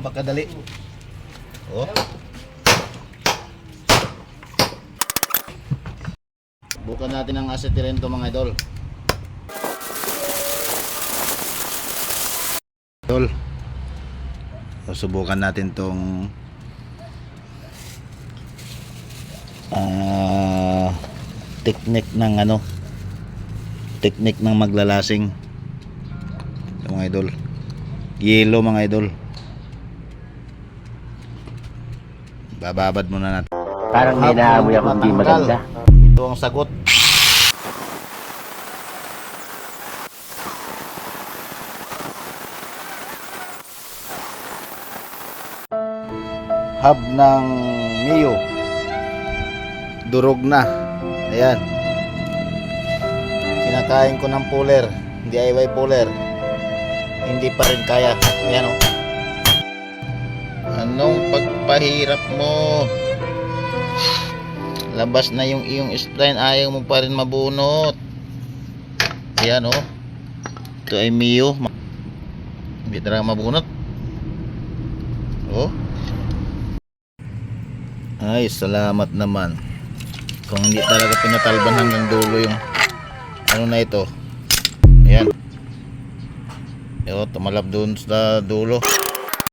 napakadali. Oh. Bukan natin ang acetylene to mga idol. Idol. Susubukan natin tong technique ng maglalasing mga idol. Yelo mga idol. Bababad muna natin. Parang may naamoy ako hindi maganda. Ito ang sagot. Hub ng Mio. Durog na. Ayan. Kinakain ko ng puller, DIY puller. Hindi pa rin kaya. Ayan o. Anong pagpahirap mo? Labas na yung iyong spline, ayaw mo pa rin mabunot. Ayan o. Ito ay Mio. Hindi talaga mabunot. Oh. Ay, salamat naman. Kung hindi talaga pinatalban hanggang dulo yung ano na ito. Ayan. Yo, tumalab doon sa dulo.